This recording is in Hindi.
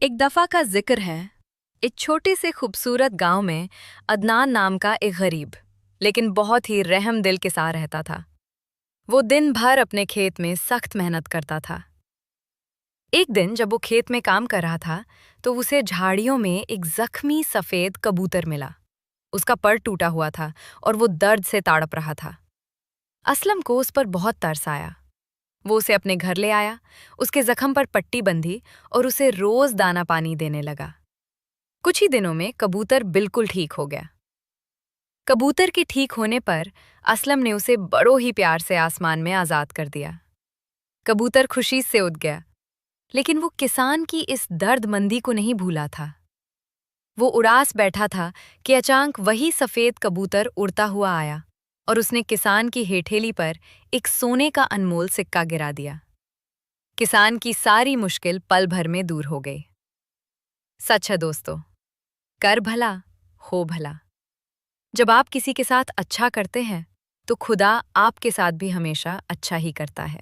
एक दफा का जिक्र है। एक छोटे से खूबसूरत गांव में अदनान नाम का एक गरीब लेकिन बहुत ही रहम दिल किसान रहता था। वो दिन भर अपने खेत में सख्त मेहनत करता था। एक दिन जब वो खेत में काम कर रहा था तो उसे झाड़ियों में एक जख्मी सफेद कबूतर मिला। उसका पर टूटा हुआ था और वो दर्द से तड़प रहा था। असलम को उस पर बहुत तरस आया। वो उसे अपने घर ले आया, उसके जख्म पर पट्टी बंधी और उसे रोज दाना पानी देने लगा। कुछ ही दिनों में कबूतर बिल्कुल ठीक हो गया। कबूतर के ठीक होने पर असलम ने उसे बड़ो ही प्यार से आसमान में आजाद कर दिया। कबूतर खुशी से उड़ गया, लेकिन वो किसान की इस दर्दमंदी को नहीं भूला था। वो उदास बैठा था कि अचानक वही सफेद कबूतर उड़ता हुआ आया और उसने किसान की हेठेली पर एक सोने का अनमोल सिक्का गिरा दिया। किसान की सारी मुश्किल पल भर में दूर हो गई। सच है दोस्तों, कर भला हो भला। जब आप किसी के साथ अच्छा करते हैं तो खुदा आपके साथ भी हमेशा अच्छा ही करता है।